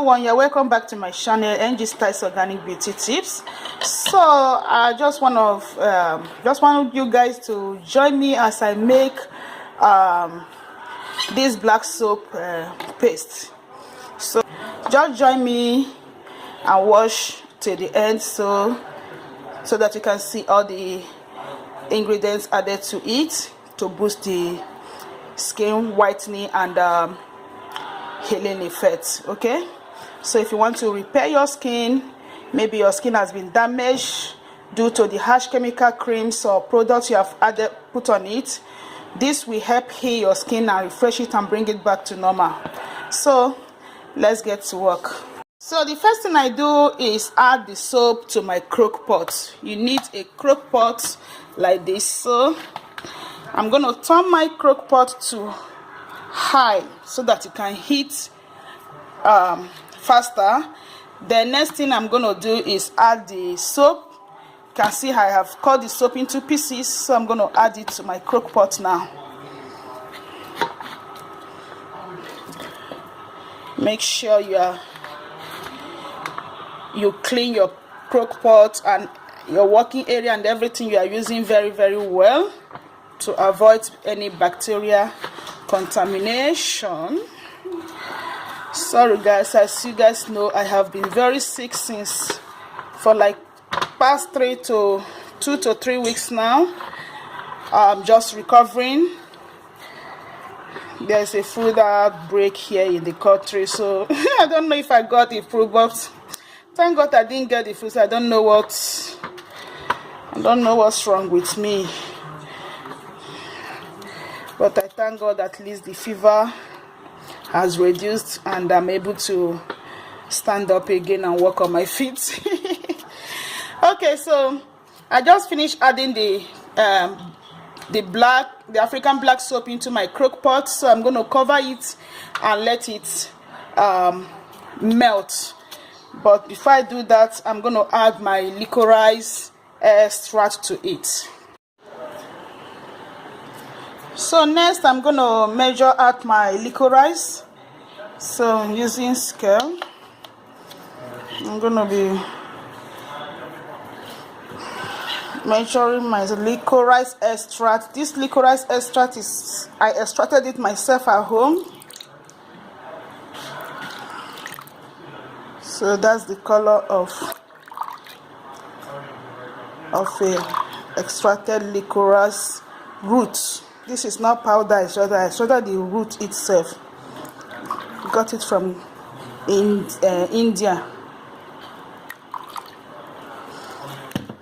everyone, you're welcome back to my channel, NG Styles Organic Beauty Tips. So I just want you guys to join me as I make this black soap paste. So just join me and watch till the end so that you can see all the ingredients added to it to boost the skin whitening and healing effects. Okay, so if you want to repair your skin, maybe your skin has been damaged due to the harsh chemical creams or products you have put on it, this will help heal your skin and refresh it and bring it back to normal. So let's get to work. So the first thing I do is add the soap to my crock pot. You need a crock pot like this. So I'm going to turn my crock pot to high so that it can heat faster. The next thing I'm going to do is add the soap. You can see I have cut the soap into pieces, so I'm going to add it to my crock pot now. Make sure you clean your crock pot and your working area and everything you are using very, very well to avoid any bacteria contamination. Sorry guys, as you guys know, I have been very sick for like past 2 to 3 weeks now. I'm just recovering. There's a food outbreak here in the country, so I don't know if I got the flu, but thank God I didn't get the flu. So I don't know what's wrong with me. But I thank God at least the fever has reduced and I'm able to stand up again and walk on my feet. Okay, so I just finished adding the African black soap into my crock pot. So I'm going to cover it and let it melt. But before I do that, I'm going to add my licorice extract to it. So next I'm going to measure out my licorice. So I'm using scale. I'm going to be measuring my licorice extract. This licorice extract I extracted it myself at home. So that's the color of a extracted licorice root. This is not powder, I extracted the root itself. Got it from India.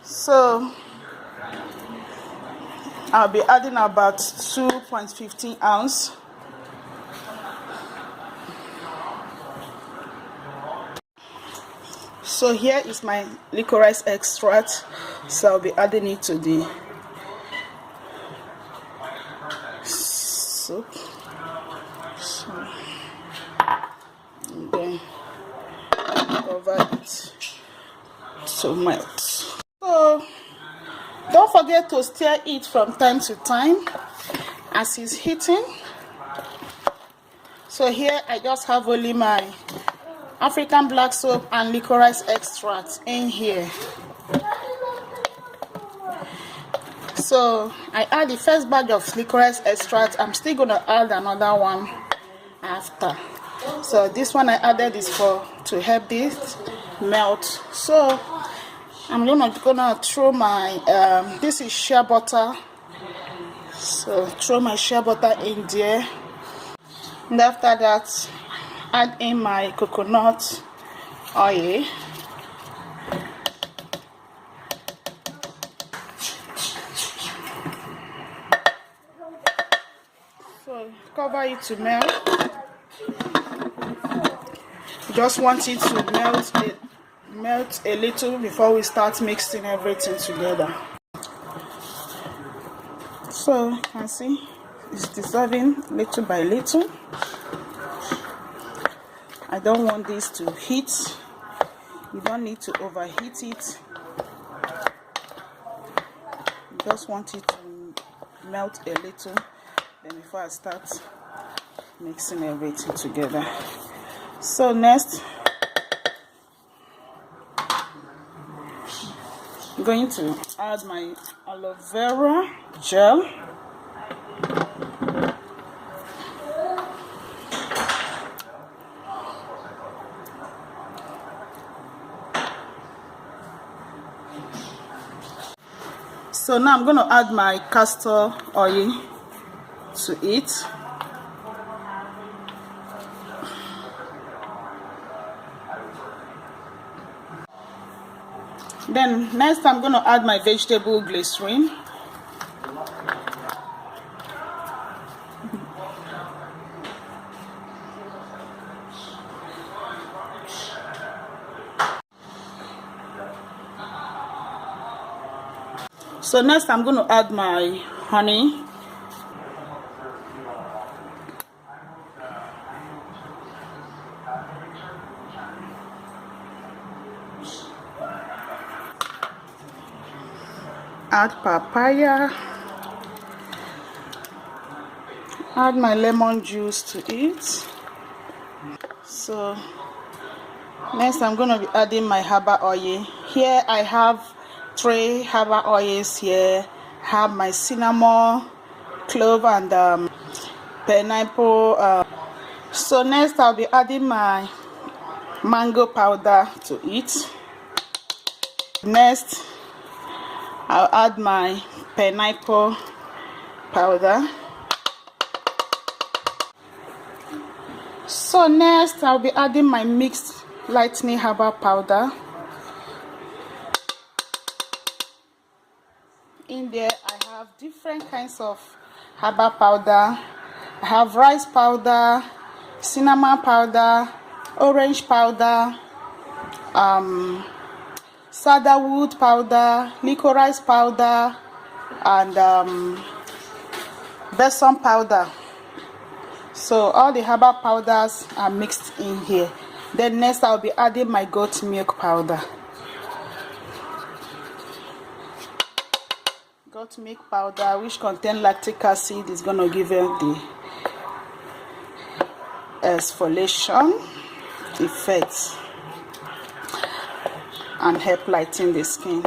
So I'll be adding about 2.15 ounces. So here is my licorice extract. So I'll be adding it to the soap. And then cover it to melt. So don't forget to stir it from time to time as it's heating. So here I just have only my African black soap and licorice extract in here. So I add the first batch of licorice extract. I'm still going to add another one after. So this one I added is to help this melt. So I'm gonna throw my this is shea butter. So throw my shea butter in there, and after that add in my coconut oil. So cover it to melt. Just want it to melt a little before we start mixing everything together. So you can see it's dissolving little by little. I don't want this to heat. You don't need to overheat it. You just want it to melt a little, then before I start mixing everything together. So next going to add my aloe vera gel. So now I'm going to add my castor oil to it. Then next I'm going to add my vegetable glycerin. So next I'm going to add my honey. Add papaya. Add my lemon juice to it. So next I'm going to be adding my herbal oil. Here I have 3 herbal oils here. I have my cinnamon, clove, and pineapple. So next I'll be adding my mango powder to it. Next I'll add my pineapple powder. So next I'll be adding my mixed lightening herbal powder. In there I have different kinds of herbal powder. I have rice powder, cinnamon powder, orange powder, cedarwood powder, licorice powder, and besom powder. So all the herbal powders are mixed in here. Then next I'll be adding my goat milk powder. Goat milk powder, which contains lactic acid, is going to give you the exfoliation effect and help lighten the skin.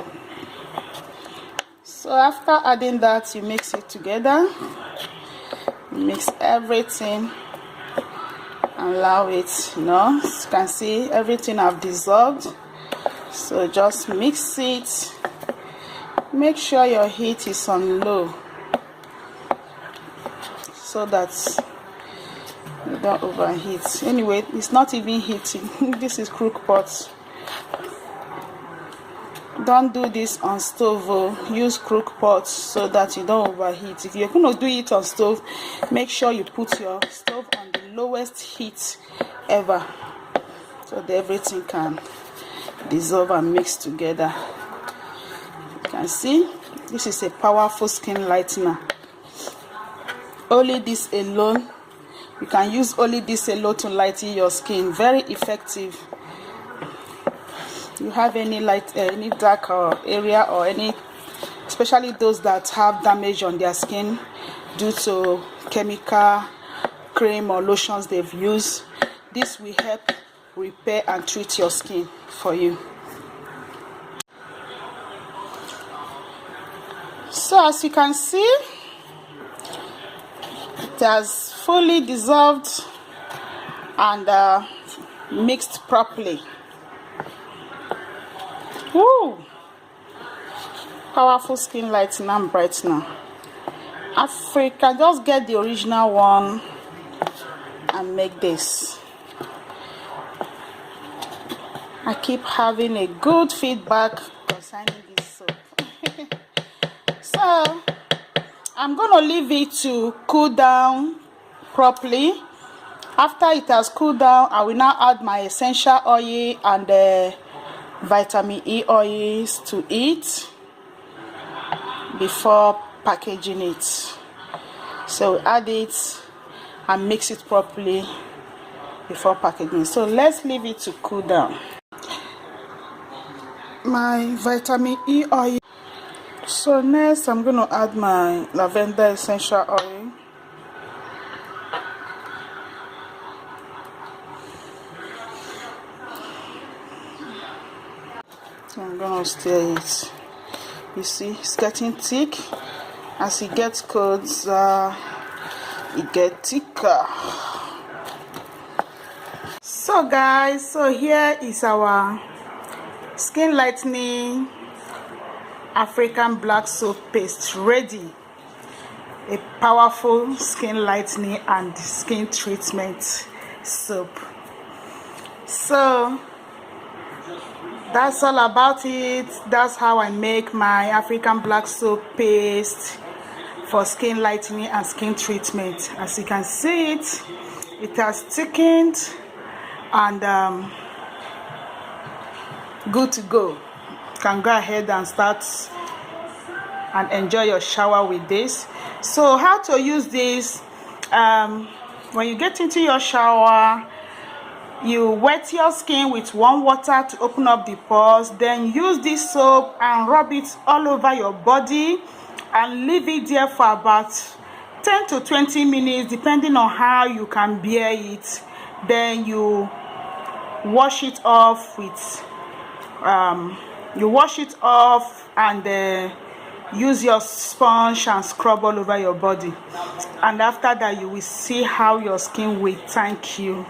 So after adding that, you mix it together. Mix everything and allow it, you know, as you can see everything have dissolved. So just mix it. Make sure your heat is on low so that you don't overheat. Anyway, it's not even heating. This is crook pot. Don't do this on stove. Use crook pot so that you don't overheat. If you're going to do it on stove, make sure you put your stove on the lowest heat ever so that everything can dissolve and mix together. You can see this is a powerful skin lightener. Only this alone, you can use only this alone to lighten your skin. Very effective. You have any any dark area or any, especially those that have damage on their skin due to chemical cream or lotions they've used, this will help repair and treat your skin for you. So as you can see, it has fully dissolved and mixed properly. Woo! Powerful skin lightener and brightener. Africa, just get the original one and make this. I keep having a good feedback concerning this soap. So I'm gonna leave it to cool down properly. After it has cooled down, I will now add my essential oil and the vitamin E oils to it before packaging it. So add it and mix it properly before packaging. So let's leave it to cool down. My vitamin E oil. So next I'm going to add my lavender essential oil. I'm going to stir it. You see, it's getting thick. As it gets closer, it gets thicker. So guys, so here is our skin lightening African black soap paste ready. A powerful skin lightening and skin treatment soap. So that's all about it. That's how I make my African black soap paste for skin lightening and skin treatment. As you can see it has thickened and good to go. You can go ahead and start and enjoy your shower with this. So how to use this: when you get into your shower, you wet your skin with warm water to open up the pores, then use this soap and rub it all over your body and leave it there for about 10 to 20 minutes depending on how you can bear it. Then you wash it off with and use your sponge and scrub all over your body, and after that you will see how your skin will thank you.